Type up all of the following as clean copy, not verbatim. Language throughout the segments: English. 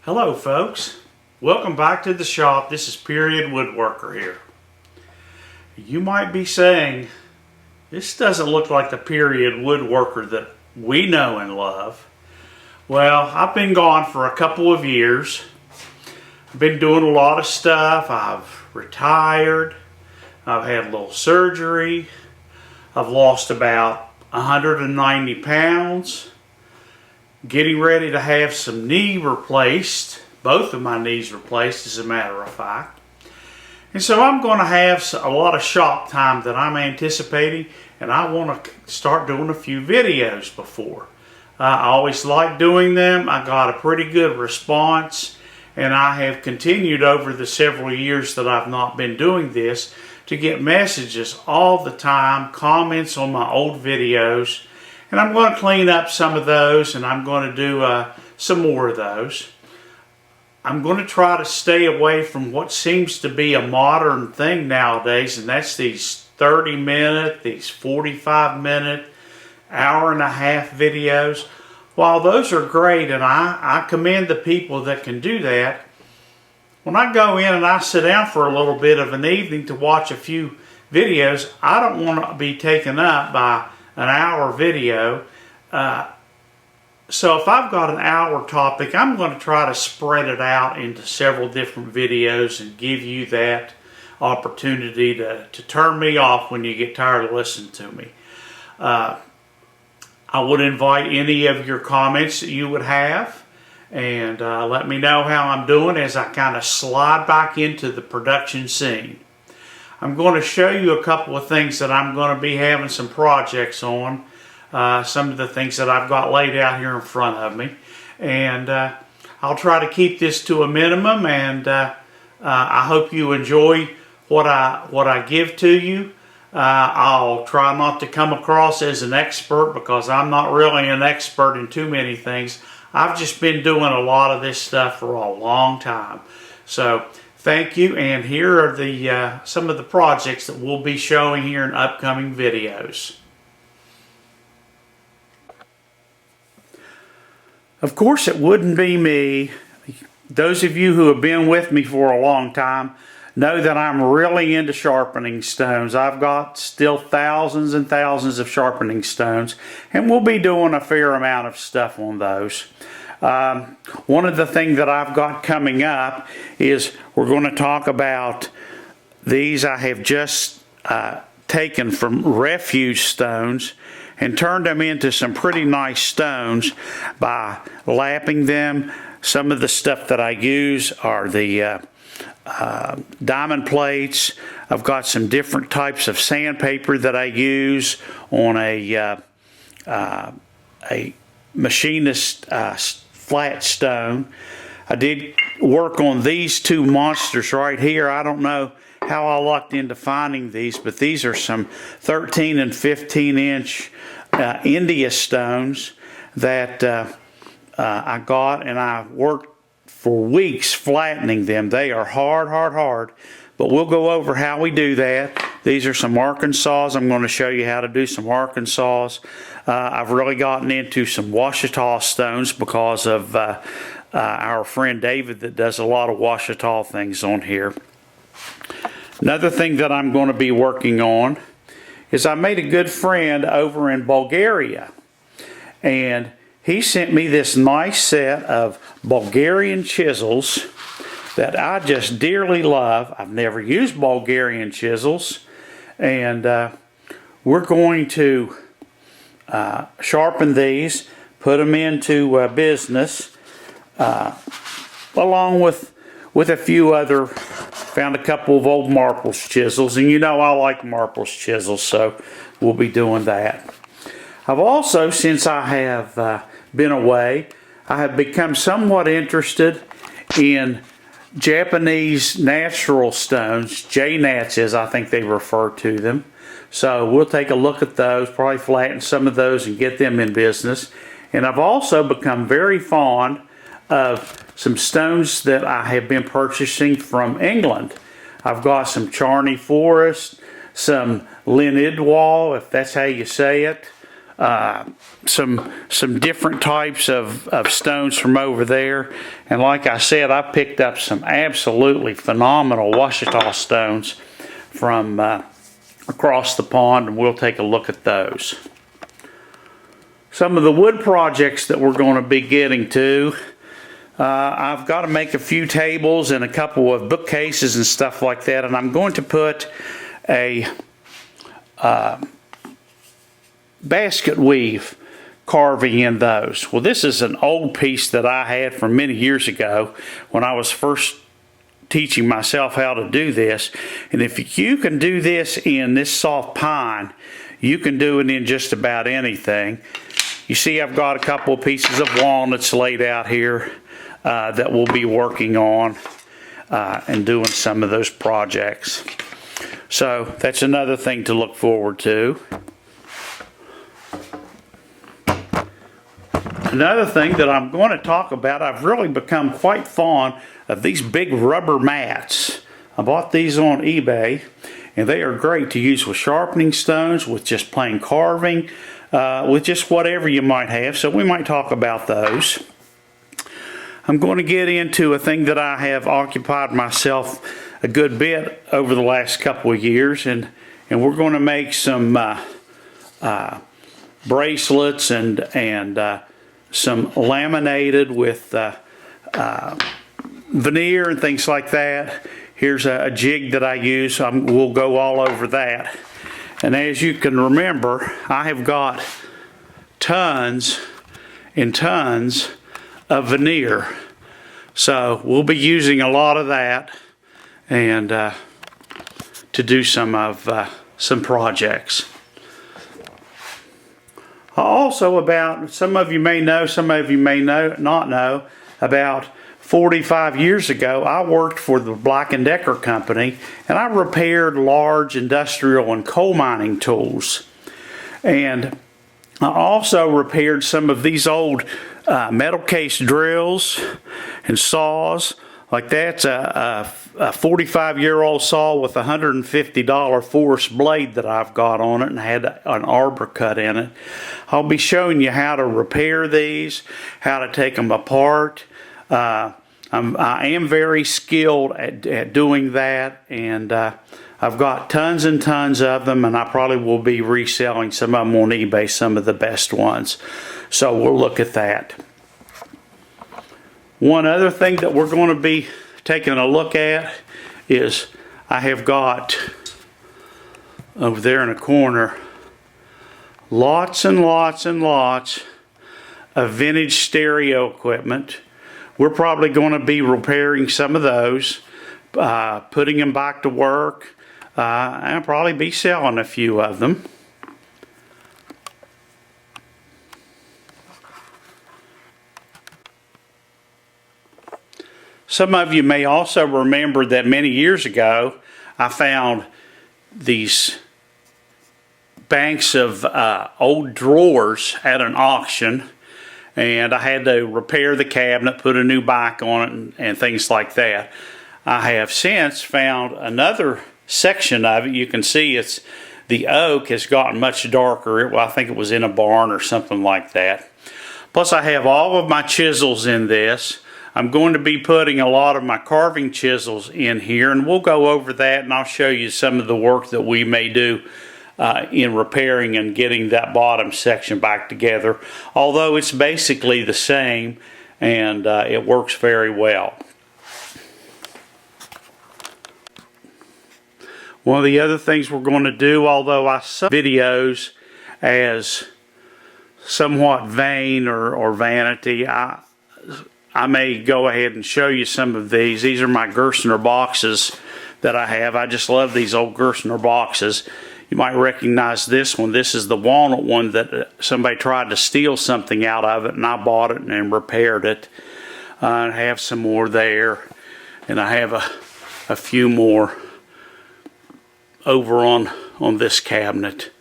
Hello folks, welcome back to the shop. This is Period Woodworker here. You might be saying, this doesn't look like the Period Woodworker that we know and love. Well, I've been gone for a couple of years. I've been doing a lot of stuff. I've retired. I've had a little surgery. I've lost about 190 pounds. Getting ready to have some knee replaced, both of my knees replaced as a matter of fact. And so I'm going to have a lot of shop time that I'm anticipating, and I want to start doing a few videos before. I always like doing them. I got a pretty good response, and I have continued over the several years that I've not been doing this to get messages all the time, comments on my old videos. And I'm going to clean up some of those, and I'm going to do some more of those. I'm going to try to stay away from what seems to be a modern thing nowadays, and that's these 30-minute, these 45-minute, hour-and-a-half videos. While those are great, and I commend the people that can do that, when I go in and I sit down for a little bit of an evening to watch a few videos, I don't want to be taken up by an hour video. So if I've got an hour topic, I'm going to try to spread it out into several different videos and give you that opportunity to turn me off when you get tired of listening to me. I would invite any of your comments that you would have, and let me know how I'm doing as I kind of slide back into the production scene. I'm going to show you a couple of things that I'm going to be having some projects on. Some of the things that I've got laid out here in front of me. And I'll try to keep this to a minimum, and I hope you enjoy what I give to you. I'll try not to come across as an expert, because I'm not really an expert in too many things. I've just been doing a lot of this stuff for a long time. So thank you, and here are the some of the projects that we'll be showing here in upcoming videos. Of course, it wouldn't be me. Those of you who have been with me for a long time know that I'm really into sharpening stones. I've got still thousands and thousands of sharpening stones, and we'll be doing a fair amount of stuff on those. One of the things that I've got coming up is we're going to talk about these I have just taken from refuge stones and turned them into some pretty nice stones by lapping them. Some of the stuff that I use are the diamond plates. I've got some different types of sandpaper that I use on a machinist flat stone. I did work on these two monsters right here. I don't know how I lucked into finding these, but these are some 13 and 15 inch India stones that I got, and I worked for weeks flattening them. They are hard, but we'll go over how we do that. These are some Arkansas. I'm going to show you how to do some Arkansas. I've really gotten into some Ouachita stones because of our friend David that does a lot of Ouachita things on here. Another thing that I'm going to be working on is I made a good friend over in Bulgaria, and he sent me this nice set of Bulgarian chisels that I just dearly love. I've never used Bulgarian chisels, and we're going to sharpen these, put them into business, along with a few other. Found a couple of old Marples chisels, and you know I like Marples chisels, so we'll be doing that. I've also, since I have been away, I have become somewhat interested in Japanese natural stones, J-Nats as I think they refer to them. So we'll take a look at those, probably flatten some of those and get them in business. And I've also become very fond of some stones that I have been purchasing from England. I've got some Charney Forest, some Lynn Idwal, if that's how you say it, some different types of stones from over there. And like I said, I picked up some absolutely phenomenal Ouachita stones from across the pond, and we'll take a look at those. Some of the wood projects that we're going to be getting to, I've got to make a few tables and a couple of bookcases and stuff like that, and I'm going to put a basket weave carving in those. Well, this is an old piece that I had from many years ago when I was first teaching myself how to do this. And if you can do this in this soft pine, you can do it in just about anything. You see, I've got a couple of pieces of walnuts laid out here that we'll be working on and doing some of those projects. So that's another thing to look forward to. Another thing that I'm going to talk about, I've really become quite fond of these big rubber mats. I bought these on eBay, and they are great to use with sharpening stones, with just plain carving, with just whatever you might have. So we might talk about those. I'm going to get into a thing that I have occupied myself a good bit over the last couple of years, and we're going to make some bracelets and some laminated with veneer and things like that. Here's a jig that I use. We'll go all over that. And as you can remember, I have got tons and tons of veneer. So we'll be using a lot of that and to do some projects. Also, about, some of you may know, some of you may not know, about 45 years ago, I worked for the Black & Decker company, and I repaired large industrial and coal mining tools. And I also repaired some of these old metal case drills and saws. Like that's a 45-year-old saw with a $150 Forrest blade that I've got on it and had an arbor cut in it. I'll be showing you how to repair these, how to take them apart. I am very skilled at doing that, and I've got tons and tons of them, and I probably will be reselling some of them on eBay, some of the best ones. So we'll look at that. One other thing that we're going to be taking a look at is I have got over there in a corner lots and lots and lots of vintage stereo equipment. We're probably going to be repairing some of those, putting them back to work, and probably be selling a few of them. Some of you may also remember that many years ago I found these banks of old drawers at an auction, and I had to repair the cabinet, put a new back on it, and things like that. I have since found another section of it. You can see it's the oak has gotten much darker. I think it was in a barn or something like that. Plus I have all of my chisels in this. I'm going to be putting a lot of my carving chisels in here, and we'll go over that, and I'll show you some of the work that we may do in repairing and getting that bottom section back together, although it's basically the same, and it works very well. One of the other things we're going to do, although I saw videos as somewhat vain or vanity, I may go ahead and show you some of these. These are my Gerstner boxes that I have. I just love these old Gerstner boxes. You might recognize this one. This is the walnut one that somebody tried to steal something out of it, and I bought it and repaired it. I have some more there, and I have a few more over on this cabinet.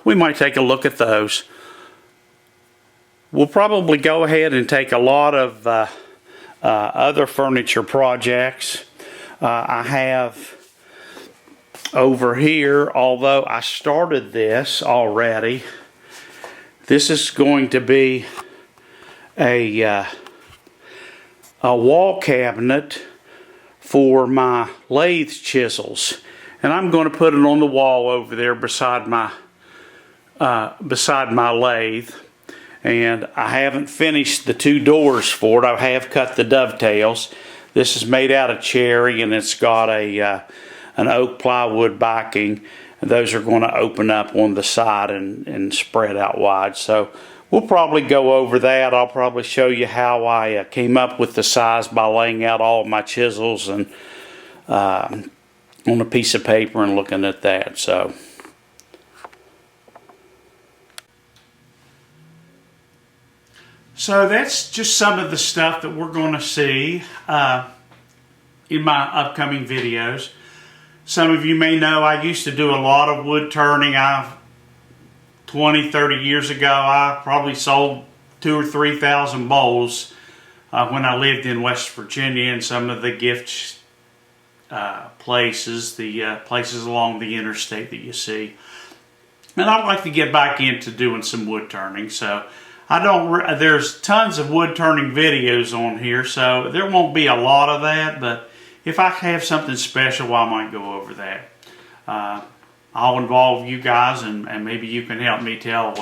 We might take a look at those. We'll probably go ahead and take a lot of other furniture projects. I have over here, although I started this already, This is going to be a wall cabinet for my lathe chisels, and I'm going to put it on the wall over there beside my lathe. And I haven't finished the 2 doors for it. I have cut the dovetails. This is made out of cherry, and it's got an oak plywood backing. And those are going to open up on the side and spread out wide. So we'll probably go over that. I'll probably show you how I came up with the size by laying out all of my chisels and on a piece of paper and looking at that. So that's just some of the stuff that we're going to see in my upcoming videos. Some of you may know I used to do a lot of wood turning. 20, 30 years ago, I probably sold 2,000 or 3,000 bowls when I lived in West Virginia, and some of the gift places, the places along the interstate that you see. And I'd like to get back into doing some wood turning. So there's tons of wood turning videos on here, so there won't be a lot of that, but if I have something special, I might go over that. I'll involve you guys, and maybe you can help me tell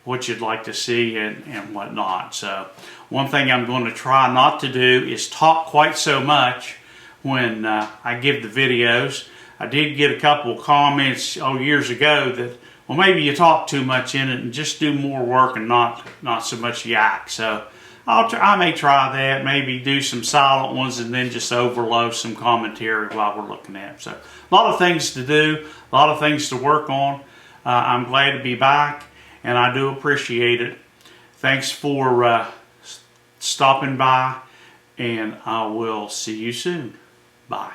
what you'd like to see and whatnot. So one thing I'm going to try not to do is talk quite so much when I give the videos. I did get a couple of comments years ago that, well, maybe you talk too much in it and just do more work and not so much yak. So I may try that, maybe do some silent ones and then just overload some commentary while we're looking at it. So a lot of things to do, a lot of things to work on. I'm glad to be back, and I do appreciate it. Thanks for stopping by, and I will see you soon. Bye.